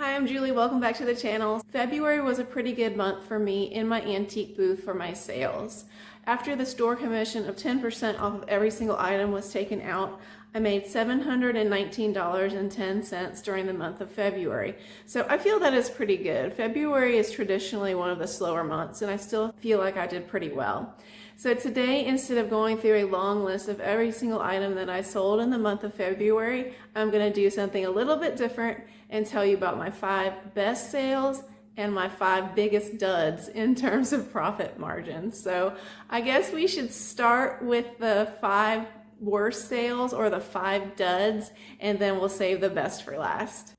Hi, I'm Julie. Welcome back to the channel. February was a pretty good month for me in my antique booth for my sales. After the store commission of 10% off of every single item was taken out, I made $719.10 during the month of February. So I feel that is pretty good. February is traditionally one of the slower months, and I still feel like I did pretty well. So today, instead of going through a long list of every single item that I sold in the month of February, I'm going to do something a little bit different and tell you about my 5 best sales and my 5 biggest duds in terms of profit margin. So I guess we should start with the 5 worst sales or the 5 duds, and then we'll save the best for last.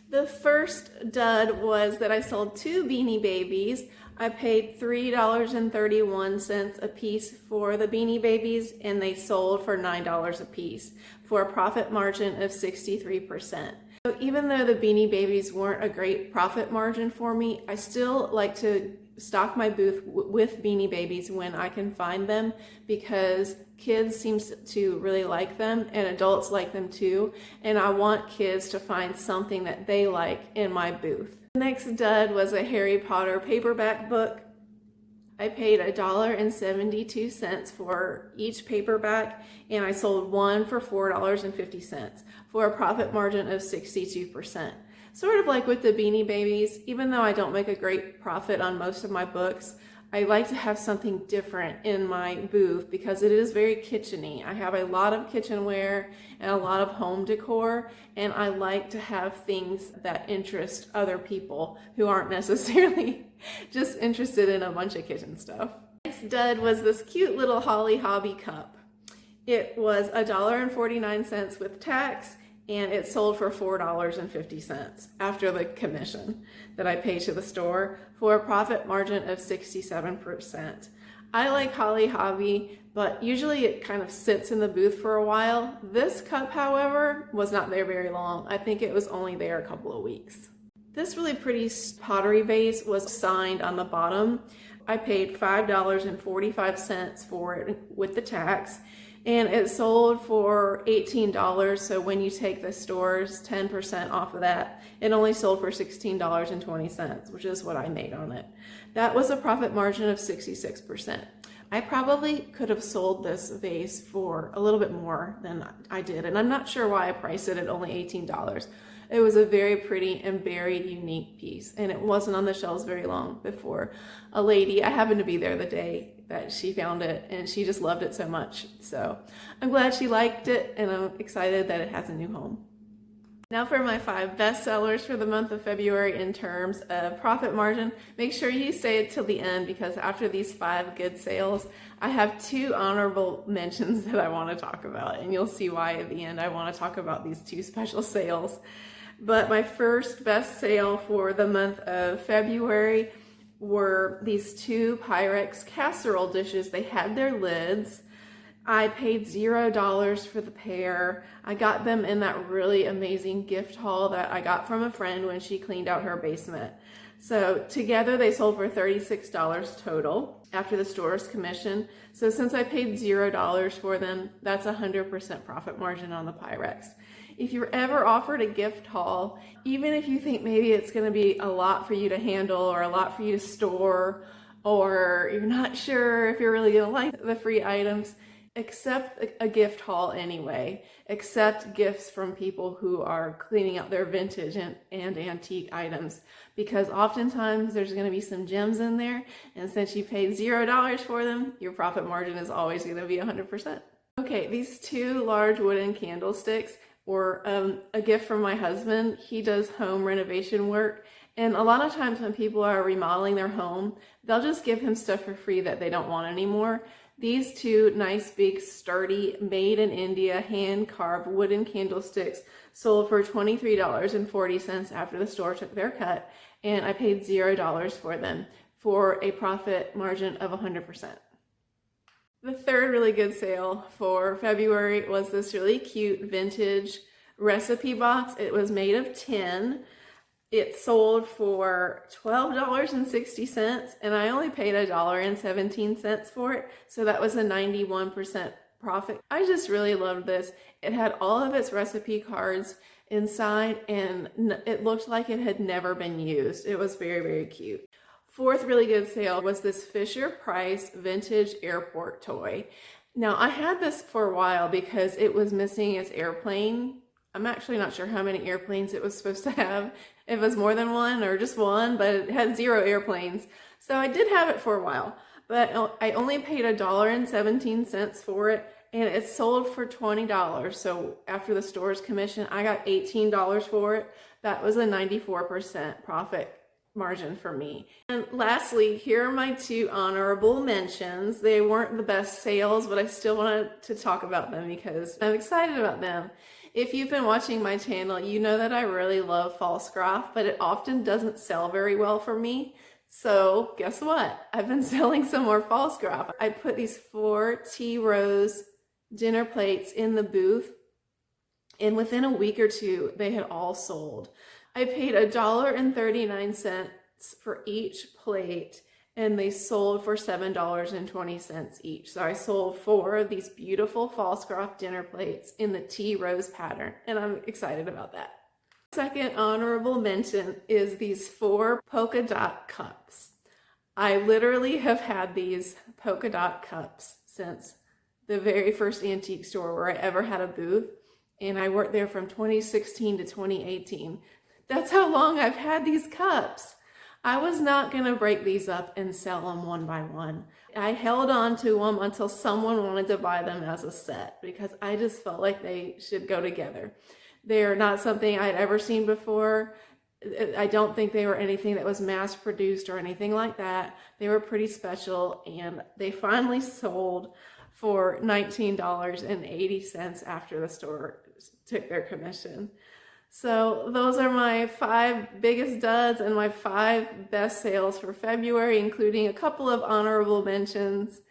The first dud was that I sold 2 Beanie Babies. I paid $3.31 a piece for the Beanie Babies, and they sold for $9 a piece for a profit margin of 63%. So even though the Beanie Babies weren't a great profit margin for me, I still like to stock my booth with Beanie Babies when I can find them, because kids seem to really like them and adults like them too, and I want kids to find something that they like in my booth. The next dud was a Harry Potter paperback book. I paid $1.72 for each paperback, and I sold one for $4.50 for a profit margin of 62%. Sort of like with the Beanie Babies, even though I don't make a great profit on most of my books, I like to have something different in my booth because it is very kitchen-y. I have a lot of kitchenware and a lot of home decor, and I like to have things that interest other people who aren't necessarily just interested in a bunch of kitchen stuff. Next dud was this cute little Holly Hobby cup. It was $1.49 with tax, and it sold for $4.50 after the commission that I paid to the store for a profit margin of 67%. I like Holly Hobby, but usually it kind of sits in the booth for a while. This cup, however, was not there very long. I think it was only there a couple of weeks. This really pretty pottery vase was signed on the bottom. I paid $5.45 for it with the tax, and it sold for $18. So when you take the store's 10% off of that, it only sold for $16.20, which is what I made on it. That was a profit margin of 66%. I probably could have sold this vase for a little bit more than I did, and I'm not sure why I priced it at only $18. It was a very pretty and very unique piece, and it wasn't on the shelves very long before a lady, I happened to be there the day that she found it, and she just loved it so much. So I'm glad she liked it, and I'm excited that it has a new home. Now for my 5 best sellers for the month of February in terms of profit margin. Make sure you stay till the end, because after these 5 good sales, I have 2 honorable mentions that I want to talk about, and you'll see why at the end I want to talk about these 2 special sales. But my first best sale for the month of February were these 2 Pyrex casserole dishes. They had their lids. I paid $0 for the pair. I got them in that really amazing gift haul that I got from a friend when she cleaned out her basement. So together they sold for $36 total after the store's commission. So since I paid $0 for them, that's 100% profit margin on the Pyrex. If you're ever offered a gift haul, even if you think maybe it's going to be a lot for you to handle or a lot for you to store, or you're not sure if you're really going to like the free items, accept a gift haul anyway. Accept gifts from people who are cleaning out their vintage and antique items, because oftentimes there's going to be some gems in there, and since you paid $0 for them, your profit margin is always going to be 100%. Okay, these 2 large wooden candlesticks were a gift from my husband. He does home renovation work, and a lot of times when people are remodeling their home, they'll just give him stuff for free that they don't want anymore. These 2 nice, big, sturdy, made in India, hand-carved wooden candlesticks sold for $23.40 after the store took their cut, and I paid $0 for them for a profit margin of 100%. The third really good sale for February was this really cute vintage recipe box. It was made of tin. It sold for $12.60, and I only paid $1.17 for it, so that was a 91% profit. I just really loved this. It had all of its recipe cards inside, and it looked like it had never been used. It was very, very cute. Fourth really good sale was this Fisher-Price vintage airport toy. Now, I had this for a while because it was missing its airplane. I'm actually not sure how many airplanes it was supposed to have. If it was more than one or just one, but it had 0 airplanes. So I did have it for a while, but I only paid $1.17 for it, and it sold for $20. So after the store's commission, I got $18 for it. That was a 94% profit margin for me. And lastly, here are my 2 honorable mentions. They weren't the best sales, but I still wanted to talk about them because I'm excited about them. If you've been watching my channel, you know that I really love false craft, but it often doesn't sell very well for me. So guess what? I've been selling some more false craft. I put these 4 tea rose dinner plates in the booth, and within a week or 2, they had all sold. I paid $1.39 for each plate, and they sold for $7.20 each. So I sold 4 of these beautiful false craft dinner plates in the tea rose pattern, and I'm excited about that. Second honorable mention is these 4 polka dot cups. I literally have had these polka dot cups since the very first antique store where I ever had a booth, and I worked there from 2016 to 2018. That's how long I've had these cups. I was not going to break these up and sell them one by one. I held on to them until someone wanted to buy them as a set because I just felt like they should go together. They're not something I'd ever seen before. I don't think they were anything that was mass produced or anything like that. They were pretty special, and they finally sold for $19.80 after the store took their commission. So those are my 5 biggest duds and my 5 best sales for February, including a couple of honorable mentions.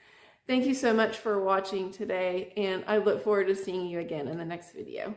Thank you so much for watching today, and I look forward to seeing you again in the next video.